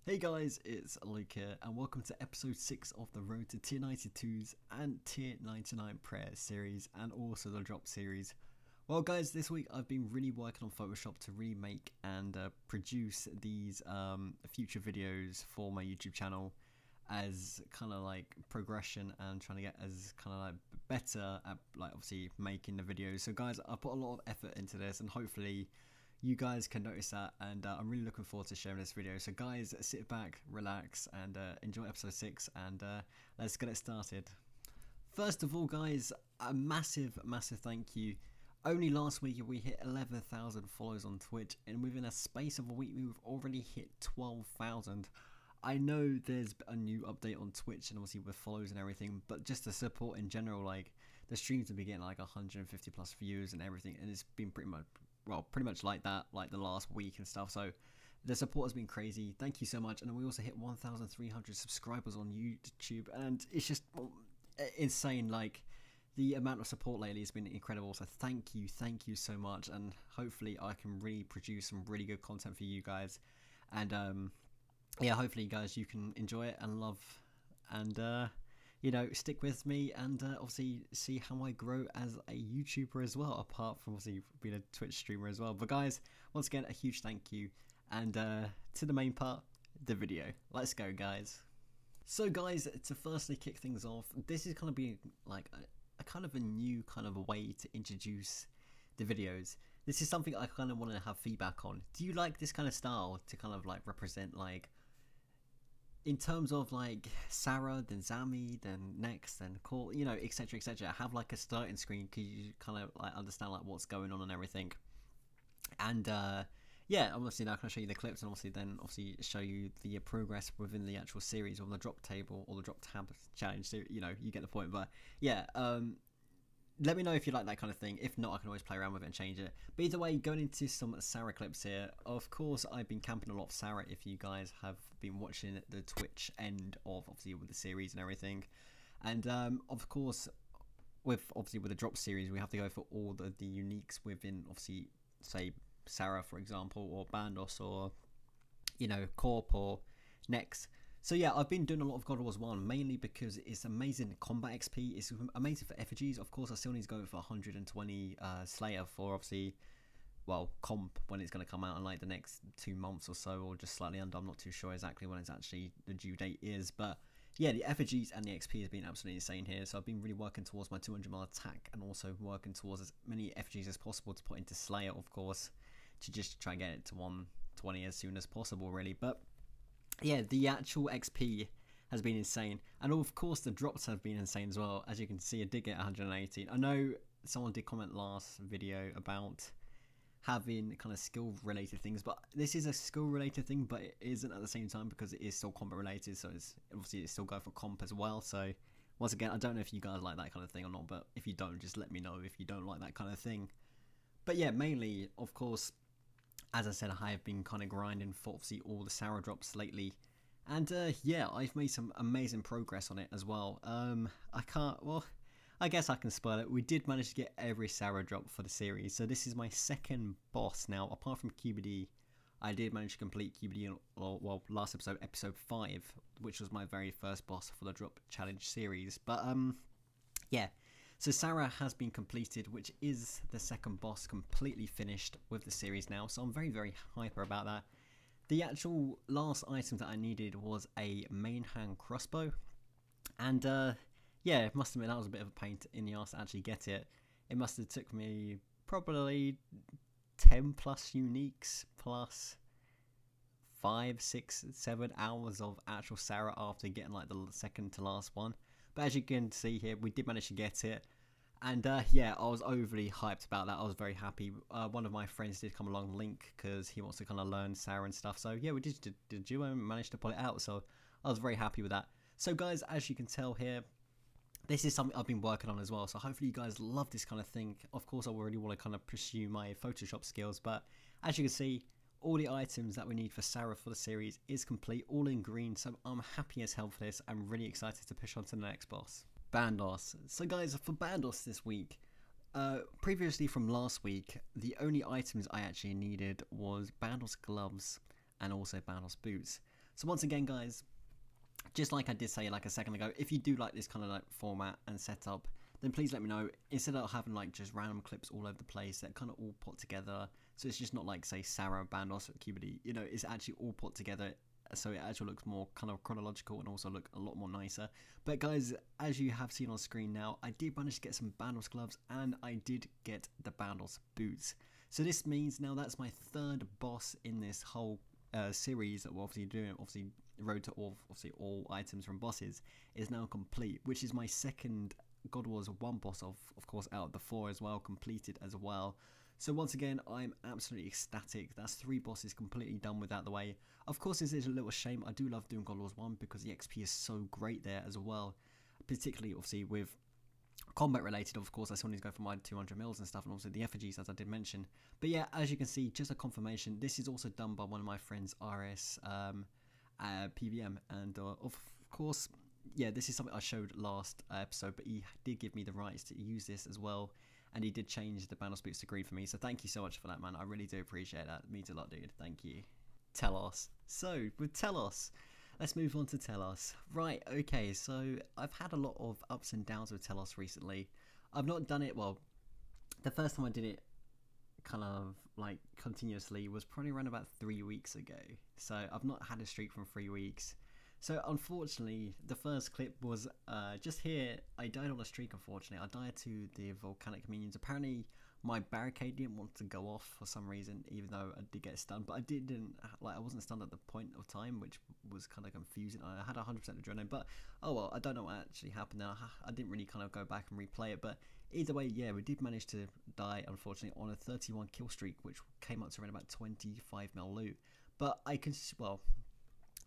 Hey guys, it's Luke here, and welcome to episode 6 of the Road to Tier 92's and Tier 99 Prayer series, and also the Drop series. Well guys, this week I've been really working on Photoshop to really make and produce these future videos for my YouTube channel as kind of like progression and trying to get as kind of like better at like obviously making the videos. So guys, I put a lot of effort into this and hopefully you guys can notice that, and I'm really looking forward to sharing this video. So guys, sit back, relax, and enjoy episode 6, and let's get it started. First of all guys, a massive thank you. Only last week we hit 11,000 followers on Twitch, and within a space of a week we've already hit 12,000. I know there's a new update on Twitch and obviously with follows and everything, but just the support in general, like the streams have been getting like 150 plus views and everything, and it's been pretty much like that like the last week and stuff. So the support has been crazy. Thank you so much. And we also hit 1,300 subscribers on YouTube, and it's just insane. Like the amount of support lately has been incredible. So thank you so much, and hopefully I can really produce some really good content for you guys, and yeah, hopefully guys you can enjoy it and love, and you know, stick with me and obviously see how I grow as a YouTuber as well, apart from obviously being a Twitch streamer as well. But guys, once again, a huge thank you, and to the main part, the video. Let's go guys. So guys, to firstly kick things off, this is going to be like a kind of a new kind of a way to introduce the videos. This is something I kind of want to have feedback on. Do you like this kind of style to kind of like represent, like in terms of like Sarah, then Zami, then next, then Call, you know, etc, etc. Have like a starting screen because you kind of like understand like what's going on and everything. And yeah, obviously now I can show you the clips, and obviously show you the progress within the actual series on the drop table or the drop tab challenge. So you know, you get the point. But yeah, let me know if you like that kind of thing. If not, I can always play around with it and change it. But either way, going into some Sarah clips here. Of course, I've been camping a lot of Sarah. If you guys have been watching the Twitch end of obviously with the series and everything, and of course, with the drop series, we have to go for all the uniques within obviously say Sarah for example, or Bandos, or you know, Corp or Next. So yeah, I've been doing a lot of God Wars 1, mainly because it's amazing combat XP, it's amazing for effigies. Of course, I still need to go for 120 Slayer for obviously, well, comp when it's going to come out in like the next 2 months or so, or just slightly under. I'm not too sure exactly when it's actually the due date is, but yeah, the effigies and the XP has been absolutely insane here. So I've been really working towards my 200 mile attack, and also working towards as many effigies as possible to put into Slayer, of course, to just try and get it to 120 as soon as possible, really. But yeah, the actual XP has been insane, and of course the drops have been insane as well. As you can see, I did get 118. I know someone did comment last video about having kind of skill related things, but this is a skill related thing, but it isn't at the same time, because it is still combat related. So it's obviously it's still going for comp as well. So once again, I don't know if you guys like that kind of thing or not, but if you don't, just let me know if you don't like that kind of thing. But yeah, mainly of course, as I said, I have been kind of grinding for obviously all the Sarah drops lately, and yeah, I've made some amazing progress on it as well. I guess I can spoil it. We did manage to get every Sarah drop for the series, so this is my second boss now, apart from QBD. I did manage to complete QBD well, last episode, episode 5, which was my very first boss for the drop challenge series. But yeah, so Sarah has been completed, which is the second boss completely finished with the series now, so I'm very hyper about that. The actual last item that I needed was a main hand crossbow, and yeah, it must admit that was a bit of a pain in the ass to actually get it. It must have took me probably 10 plus uniques plus 5, 6, 7 hours of actual Sarah after getting like the second to last one. But as you can see here, we did manage to get it, and yeah, I was overly hyped about that. I was very happy. One of my friends did come along, Link, because he wants to kind of learn Sarah and stuff. So yeah, we did the duo and managed to pull it out, so I was very happy with that. So guys, as you can tell here, this is something I've been working on as well, so hopefully you guys love this kind of thing. Of course, I really want to kind of pursue my Photoshop skills, but as you can see, all the items that we need for Sarah for the series is complete, all in green, so I'm happy as hell for this. I'm really excited to push on to the next boss, Bandos. So guys, for Bandos this week, previously from last week, the only items I actually needed was Bandos gloves and also Bandos boots. So once again, guys, just like I did say like a second ago, if you do like this kind of like format and setup, then please let me know. Instead of having like just random clips all over the place, that kind of all put together, so it's just not like say Sarah, Bandos, or Cubity, you know, it's actually all put together, so it actually looks more kind of chronological and also look a lot more nicer. But guys, as you have seen on screen now, I did manage to get some Bandos gloves and I did get the Bandos boots. So this means now that's my third boss in this whole series that we're obviously doing. Obviously, Road to all items from bosses is now complete, which is my second God Wars 1 boss of course out of the 4 as well, completed as well. So once again, I'm absolutely ecstatic. That's 3 bosses completely done with out the way. Of course, this is a little shame. I do love doing God Wars 1 because the XP is so great there as well, particularly obviously with combat related. Of course, I still need to go for my 200 mils and stuff, and also the effigies, as I did mention. But yeah, as you can see, just a confirmation, this is also done by one of my friends, RS PVM, and of course, yeah, this is something I showed last episode, but he did give me the rights to use this as well, and he did change the Bandos boots to green for me, so thank you so much for that, man. I really do appreciate that. It means a lot, dude. Thank you. Telos. So with Telos, let's move on to Telos. Right, okay, so I've had a lot of ups and downs with Telos recently. I've not done it, well, the first time I did it kind of like continuously was probably around about 3 weeks ago. So I've not had a streak from 3 weeks. So unfortunately, the first clip was just here. I died on a streak, unfortunately. I died to the volcanic minions. Apparently, my barricade didn't want to go off for some reason, even though I did get stunned. But I didn't, like, I wasn't stunned at the point of time, which was kind of confusing. I had 100% adrenaline, but oh well, I don't know what actually happened there. I didn't really kind of go back and replay it, but either way, yeah, we did manage to die, unfortunately, on a 31 kill streak, which came up to around about 25 mil loot. But I can, well,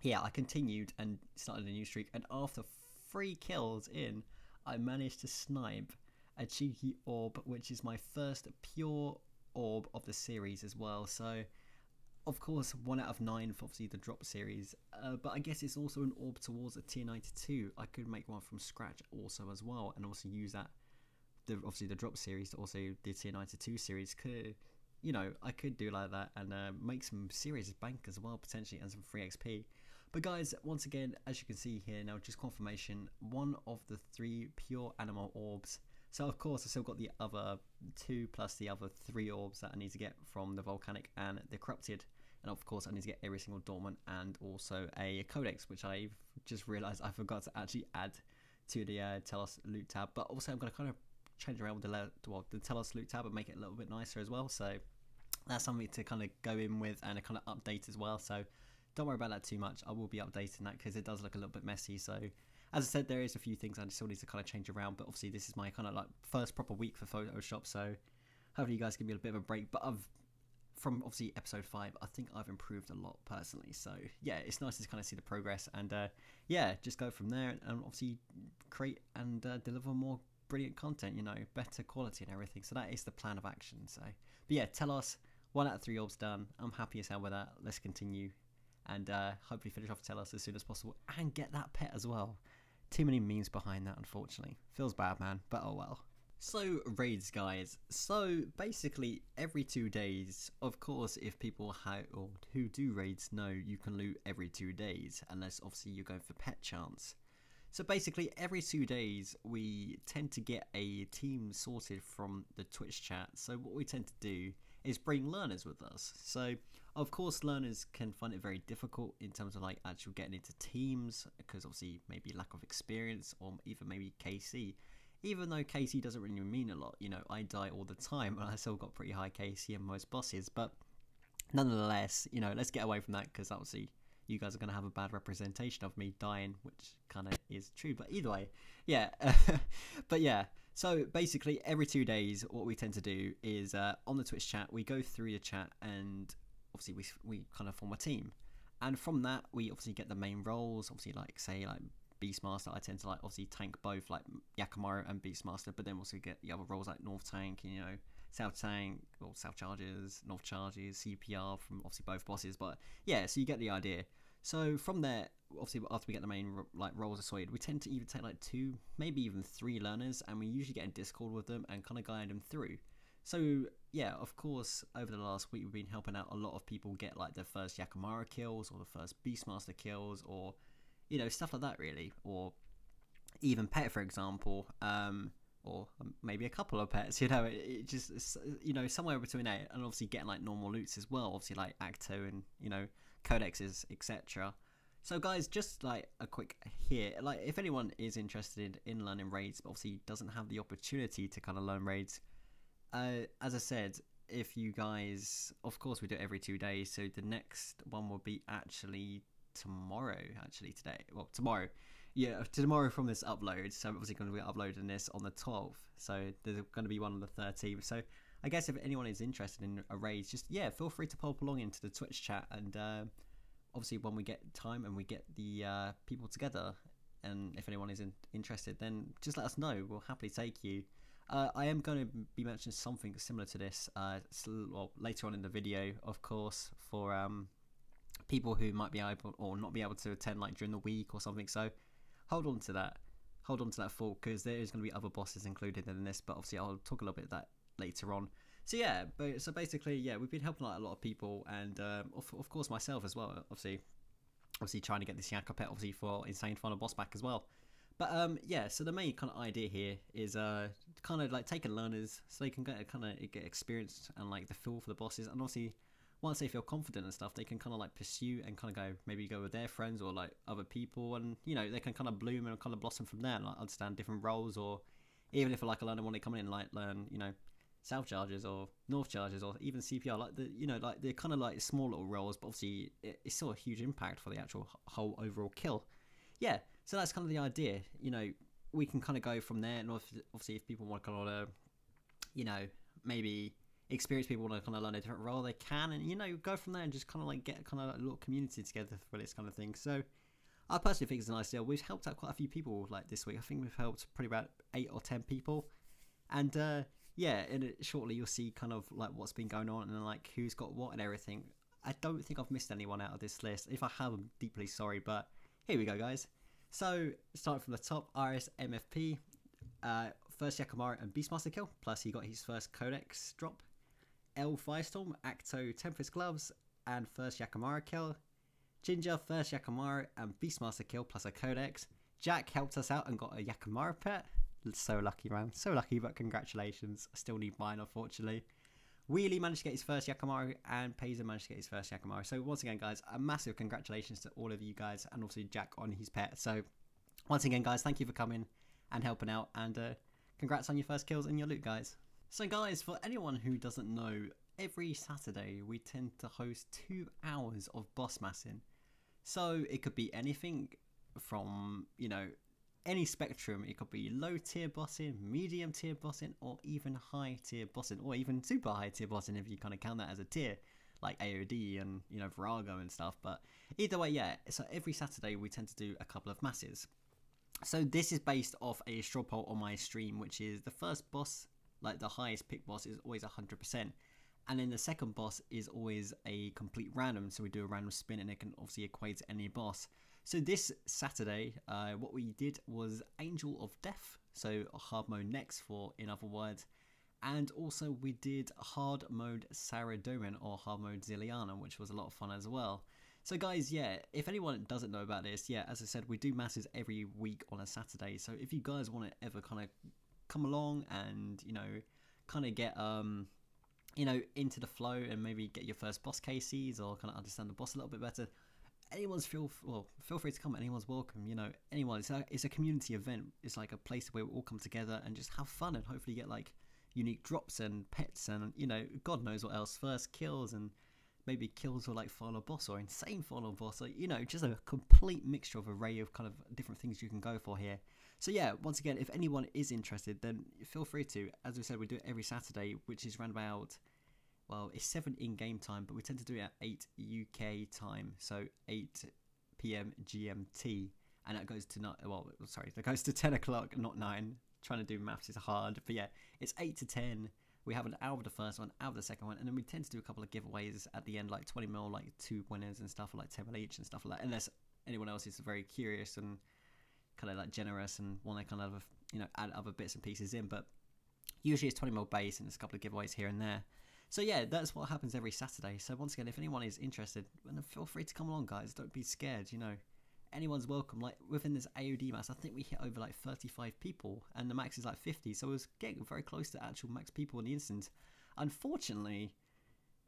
yeah, I continued and started a new streak, and after 3 kills in, I managed to snipe a cheeky orb, which is my first pure orb of the series as well. So, of course, 1 out of 9 for obviously the drop series, but I guess it's also an orb towards a tier 92. I could make one from scratch also as well, and also use that, obviously the drop series to also the tier 92 series. Could, you know, I could do like that and make some serious bank as well potentially, and some free XP. But guys, once again, as you can see here now, just confirmation, 1 of the 3 pure animal orbs. So of course I still got the other 2 plus the other 3 orbs that I need to get from the volcanic and the corrupted, and of course I need to get every single dormant and also a codex, which I've just realized I forgot to actually add to the Telos loot tab. But also I'm going to kind of change around with the Telos loot tab and make it a little bit nicer as well, so that's something to kind of go in with and a kind of update as well. So don't worry about that too much. I will be updating that because it does look a little bit messy. So as I said, there is a few things I still need to kind of change around, but obviously this is my kind of like first proper week for Photoshop, so hopefully you guys give me a bit of a break. But from obviously episode 5, I think I've improved a lot personally, so yeah, it's nice to kind of see the progress, and yeah, just go from there and obviously create and deliver more brilliant content, you know, better quality and everything. So that is the plan of action. So, but yeah, Telos, 1 out of 3 orbs done. I'm happy as hell with that. Let's continue and hopefully finish off Telos as soon as possible and get that pet as well. Too many memes behind that, unfortunately. Feels bad, man, but oh well. So, raids, guys. So, basically, every 2 days, of course, if people who do raids know, you can loot every 2 days, unless, obviously, you're going for pet chance. So, basically, every 2 days, we tend to get a team sorted from the Twitch chat. So, what we tend to do is bring learners with us. So, of course, learners can find it very difficult in terms of like actually getting into teams, because obviously maybe lack of experience, or even maybe KC. Even though KC doesn't really mean a lot, you know, I die all the time and I still got pretty high KC in most bosses, but nonetheless, you know, let's get away from that, because obviously you guys are going to have a bad representation of me dying, which kind of is true, but either way, yeah. But yeah, so basically every 2 days what we tend to do is on the Twitch chat, we go through the chat and obviously we kind of form a team, and from that we obviously get the main roles. Obviously, like say like Beastmaster, I tend to like obviously tank both like Yakimaru and Beastmaster, but then also get the other roles like North Tank, you know, South Tank or South Charges, North Charges, CPR from obviously both bosses. But yeah, so you get the idea. So from there, obviously after we get the main like roles sorted, we tend to either take like 2, maybe even 3 learners, and we usually get in Discord with them and kind of guide them through. So yeah, of course, over the last week we've been helping out a lot of people get like their first Yakamara kills or the first Beastmaster kills, or stuff like that really, or even pet, for example, or maybe a couple of pets. It just somewhere between that and obviously getting like normal loots as well, obviously like Acto and codexes, etc. So guys, just like a quick here, like if anyone is interested in learning raids but obviously doesn't have the opportunity to kind of learn raids, as I said, if you guys, of course we do it every 2 days, so the next one will be actually tomorrow, tomorrow, yeah, tomorrow from this upload. So I'm obviously going to be uploading this on the 12th, so there's going to be one on the 13th. So I guess if anyone is interested in a raid, just feel free to pop along into the Twitch chat, and obviously when we get time and we get the people together, and if anyone is interested, then just let us know, we'll happily take you. I am going to be mentioning something similar to this later on in the video, of course, for people who might be able or not be able to attend like during the week or something. So hold on to that thought, because there is going to be other bosses included in this, but obviously I'll talk a little bit of that later on. So yeah, so basically, we've been helping out a lot of people, and of course myself as well, obviously trying to get this Yakka pet obviously for Insane Final Boss back as well. But so the main kind of idea here is kind of like taking learners so they can get experience and like the feel for the bosses, and obviously once they feel confident and stuff, they can kind of like pursue and kind of go with their friends or like other people, and they can kind of bloom and kind of blossom from there and like understand different roles, or even if like a learner want to come in like learn south charges or north charges or even CPR, like the kind of like small little roles, but obviously it's still a huge impact for the actual whole overall kill. So that's kind of the idea. We can kind of go from there, and obviously if people want to kind of maybe experienced people want to kind of learn a different role, they can, and go from there and just kind of like get kind of like a little community together for this kind of thing. So I personally think it's a nice deal. We've helped out quite a few people like this week. I think we've helped probably about 8 or 10 people, and shortly you'll see kind of like what's been going on and like who's got what and everything. I don't think I've missed anyone out of this list. If I have, I'm deeply sorry, but here we go, guys. So starting from the top, RS MFP, first Yakamara and Beastmaster kill, plus he got his first Codex drop. L Firestorm, Acto Tempest Gloves, and first Yakamara kill. Ginger, first Yakamara and Beastmaster kill, plus a Codex. Jack helped us out and got a Yakamara pet. So lucky, man. So lucky, but congratulations. I still need mine, unfortunately. Wheelie managed to get his first Yakamara, and Paisley managed to get his first Yakamara. So once again, guys, a massive congratulations to all of you guys, and also Jack on his pet. So once again, guys, thank you for coming and helping out, and congrats on your first kills and your loot, guys. So guys, for anyone who doesn't know, every Saturday we tend to host 2 hours of boss massing. So it could be anything from, any spectrum. It could be low tier bossing, medium tier bossing, or even high tier bossing, or even super high tier bossing if you kind of count that as a tier, like AOD and Virago and stuff. But either way, so every Saturday we tend to do a couple of masses. So this is based off a straw poll on my stream, which is the first boss, like the highest pick boss, is always 100%, and then the second boss is always a complete random, so we do a random spin and it can obviously equate to any boss. So this Saturday, what we did was Angel of Death, so hard mode next in other words, and also we did hard mode Saradomin or hard mode Ziliana, which was a lot of fun as well. So guys, if anyone doesn't know about this, as I said, we do masses every week on a Saturday. So if you guys want to ever kind of come along and kind of get into the flow and maybe get your first boss KCs or kind of understand the boss a little bit better, feel free to come. Anyone's welcome. Anyone. It's a community event. It's like a place where we all come together and just have fun and hopefully get like unique drops and pets and God knows what else, first kills and maybe kills or like final boss or insane final boss, like just a complete mixture of array of kind of different things you can go for here. So once again, if anyone is interested, then feel free to. As we said, we do it every Saturday, which is around about, well, it's 7 in-game time, but we tend to do it at 8 UK time, so 8 PM GMT, and that goes to that goes to 10 o'clock, not 9. Trying to do maths is hard, but it's 8 to 10. We have an hour of the first one, hour of the second one, and then we tend to do a couple of giveaways at the end, like 20 mil, like 2 winners and stuff, or like 10 mil each and stuff like that, unless anyone else is very curious and kind of like generous and want to kind of add other bits and pieces in. But Usually it's 20 mil base and there's a couple of giveaways here and there. So yeah, that's what happens every Saturday. So once again, if anyone is interested, feel free to come along, guys. Don't be scared, you know. Anyone's welcome. Like within this AOD max, I think we hit over like 35 people and the max is like 50. So it was getting very close to actual max people in the instant. Unfortunately,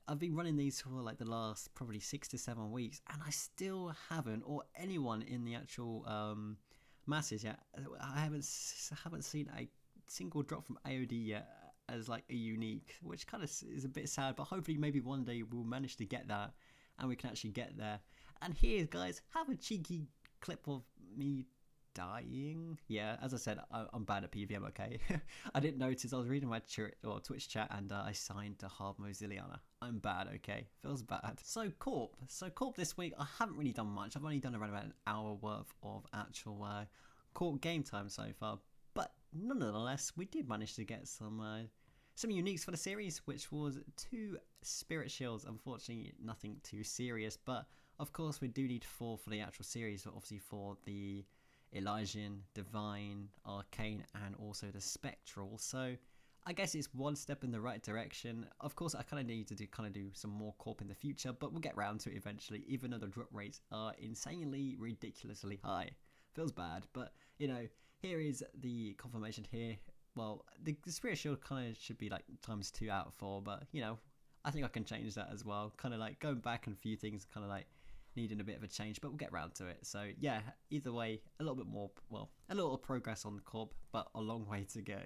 I've been running these for like the last probably 6 to 7 weeks and I still haven't, or anyone in the actual masses yet, I haven't seen a single drop from AOD yet as like a unique, which kind of is a bit sad, but hopefully maybe one day we'll manage to get that and we can actually get there. And here, guys, have a cheeky clip of me dying. Yeah, as I said, I'm bad at PvM, okay? I didn't notice. I was reading my Twitch chat and I signed to Hard Moziliana. I'm bad, okay? Feels bad. So Corp this week, I haven't really done much. I've only done around about an hour worth of actual Corp game time so far. But nonetheless, we did manage to get some uniques for the series, which was 2 Spirit Shields. Unfortunately, nothing too serious, but of course we do need 4 for the actual series, but obviously for the Elysian, Divine, Arcane, and also the Spectral. So I guess it's one step in the right direction. Of course, I kind of need to do some more Corp in the future, but we'll get round to it eventually, even though the drop rates are insanely, ridiculously high. Feels bad, but you know, here is the confirmation here. Well, the Spirit Shield kind of should be like ×2 out of 4, but you know, I think I can change that as well. Kind of like going back on a few things, kind of like needing a bit of a change, but we'll get round to it. So yeah, either way, a little bit more, well, a little progress on the Corp, but a long way to go.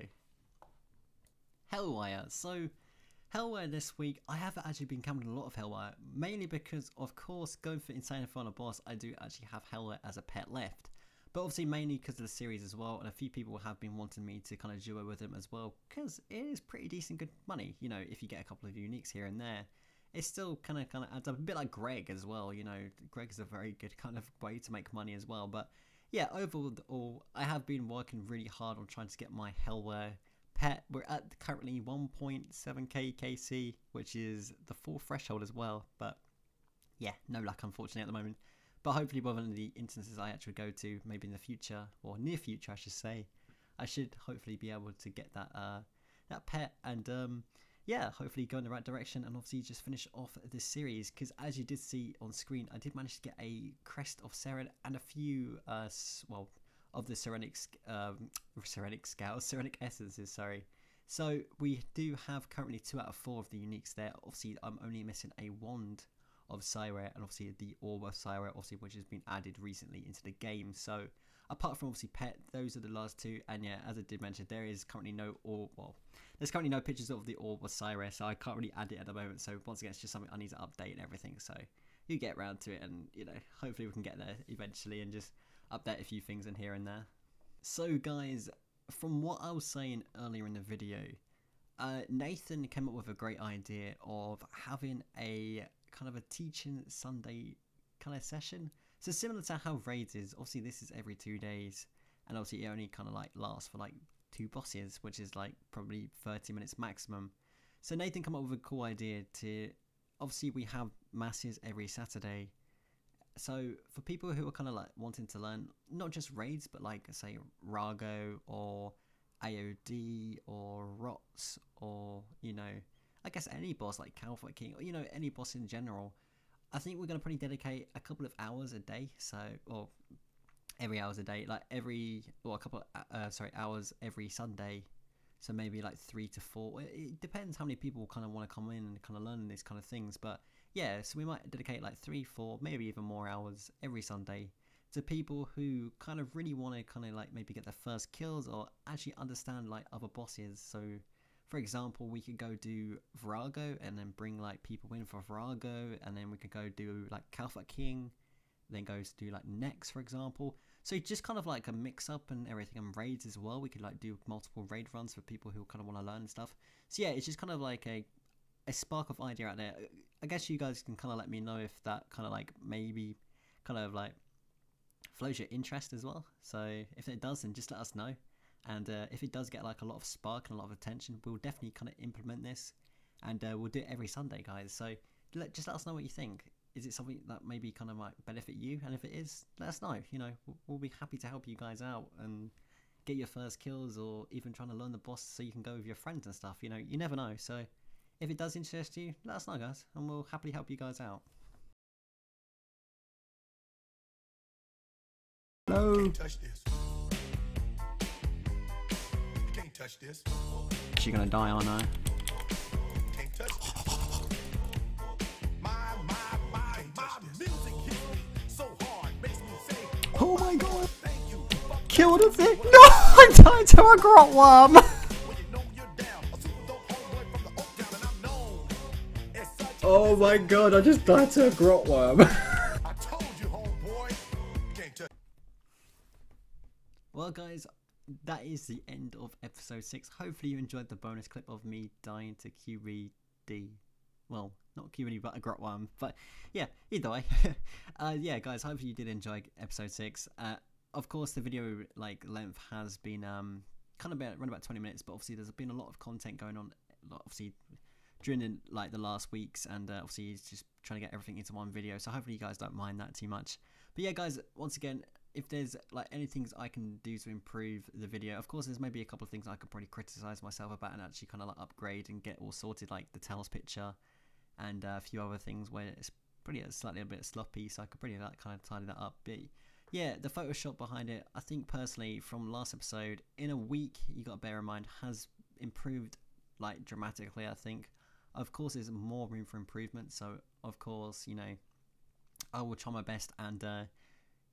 Helwyr. So Helwyr this week, I haven't actually been camping a lot of Helwyr, mainly because of course going for Insane Inferno boss, I do actually have Helwyr as a pet left. But obviously mainly because of the series as well, and a few people have been wanting me to kind of duo with him as well, because it is pretty decent good money, you know, if you get a couple of uniques here and there. It still kind of adds up, a bit like Greg as well, you know, Greg is a very good kind of way to make money as well. But yeah, overall, I have been working really hard on trying to get my Helwyr pet. We're at currently 1.7k KC, which is the full threshold as well, but yeah, no luck unfortunately at the moment. But hopefully by one of the instances I actually go to, maybe in the future, or near future I should say, I should hopefully be able to get that that pet and yeah, hopefully go in the right direction and obviously just finish off this series, because as you did see on screen, I did manage to get a Crest of Seren and a few well, of the Serenic Essences, sorry. So we do have currently 2 out of 4 of the uniques there. Obviously I'm only missing a Wand of Syra and obviously the Orb of Syra, obviously, which has been added recently into the game. So apart from obviously pet, those are the last 2, and yeah, as I did mention, there is currently no orb, well, there's currently no pictures of the Orb of Syra, so I can't really add it at the moment. So once again, it's just something I need to update and everything, so you get around to it, and you know, hopefully we can get there eventually and just update a few things in here and there. So guys, from what I was saying earlier in the video, Nathan came up with a great idea of having a kind of a teaching Sunday kind of session. So similar to how raids is, obviously this is every 2 days, and obviously it only kind of like lasts for like 2 bosses, which is like probably 30 minutes maximum. So Nathan came up with a cool idea to, obviously we have masses every Saturday. So for people who are kind of like wanting to learn not just raids, but like say Rago or AOD or Rots, or you know, I guess any boss like Calfight King, or you know, any boss in general, I think we're going to probably dedicate a couple of hours a day. So, or every hours a day, like a couple of, hours every Sunday. So maybe like 3 to 4. It depends how many people kind of want to come in and kind of learn these kind of things. But yeah, so we might dedicate like 3, 4, maybe even more hours every Sunday to people who kind of really want to kind of like maybe get their first kills or actually understand like other bosses. So for example, we could go do Virago and then bring like people in for Virago, and then we could go do like Calfight King, then goes to do like Nex, for example. So just kind of like a mix up and everything, and raids as well. We could like do multiple raid runs for people who kind of want to learn and stuff. So yeah, it's just kind of like a spark of idea out there. I guess you guys can kind of let me know if that kind of like maybe kind of like flows your interest as well. So if it does, then just let us know. And if it does get like a lot of spark and a lot of attention, we'll definitely kind of implement this, and we'll do it every Sunday, guys. So just let us know what you think. Is it something that maybe kind of might benefit you? And if it is, let us know. You know, we'll be happy to help you guys out. And get your first kills, or even trying to learn the boss so you can go with your friends and stuff. You know, you never know. So if it does interest you, let us know, guys, and we'll happily help you guys out. No. Can't touch this. Can't touch this. She's gonna die, aren't I? Can't touch this. My music hits me so hard, makes me say, Oh my god! thank you. Killed a thing! No! I died to a grot worm! When you know you're down, a super dope homeboy from the Oak Town, and I'm known as such. Oh my god, I just died to a grot worm. I told you, homeboy. Can't touch. Well, guys, that is the end of episode 6. Hopefully you enjoyed the bonus clip of me dying to QED. Well, not QED, but a grot worm. But yeah, either way. Yeah, guys, hopefully you did enjoy episode 6. Of course, the video length has been kind of around about 20 minutes, but obviously there's been a lot of content going on. Obviously, during the last weeks, and obviously he's just trying to get everything into one video. So hopefully you guys don't mind that too much. But yeah, guys, once again, if there's any things I can do to improve the video, of course there's maybe a couple of things I could probably criticize myself about and actually kind of upgrade and get all sorted, like the Telos picture and a few other things where it's pretty slightly a bit sloppy, so I could pretty kind of tidy that up. But yeah, the Photoshop behind it, I think personally from last episode, in a week, you got to bear in mind, has improved dramatically. I think, of course, there's more room for improvement, so of course, you know, I will try my best and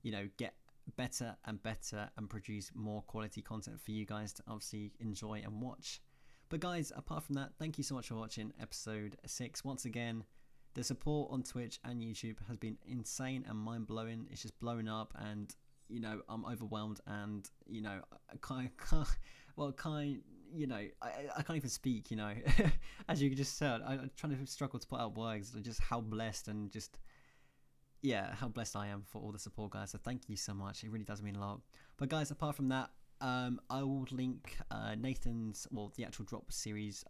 you know, get better and better and produce more quality content for you guys to obviously enjoy and watch. But guys, apart from that, thank you so much for watching episode 6. Once again, the support on Twitch and YouTube has been insane and mind-blowing. It's just blowing up, and you know, I'm overwhelmed, and you know, I can't even speak, you know. As you just said, I'm trying to struggle to put out words, just how blessed and just, yeah, how blessed I am for all the support, guys. So thank you so much. It really does mean a lot. But guys, apart from that, I will link Nathan's, well, the actual drop series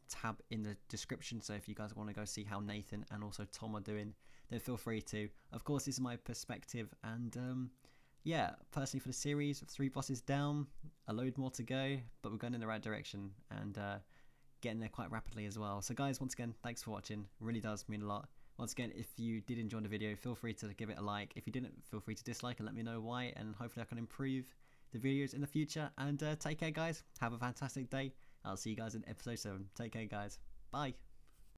tab in the description. So if you guys want to go see how Nathan and also Tom are doing, then feel free to. Of course, this is my perspective, and yeah, personally for the series, 3 bosses down, a load more to go, but we're going in the right direction and getting there quite rapidly as well. So guys, once again, thanks for watching. It really does mean a lot. Once again, if you did enjoy the video, feel free to give it a like. If you didn't, feel free to dislike and let me know why, and hopefully I can improve the videos in the future. And take care, guys. Have a fantastic day. I'll see you guys in episode 7. Take care, guys. Bye.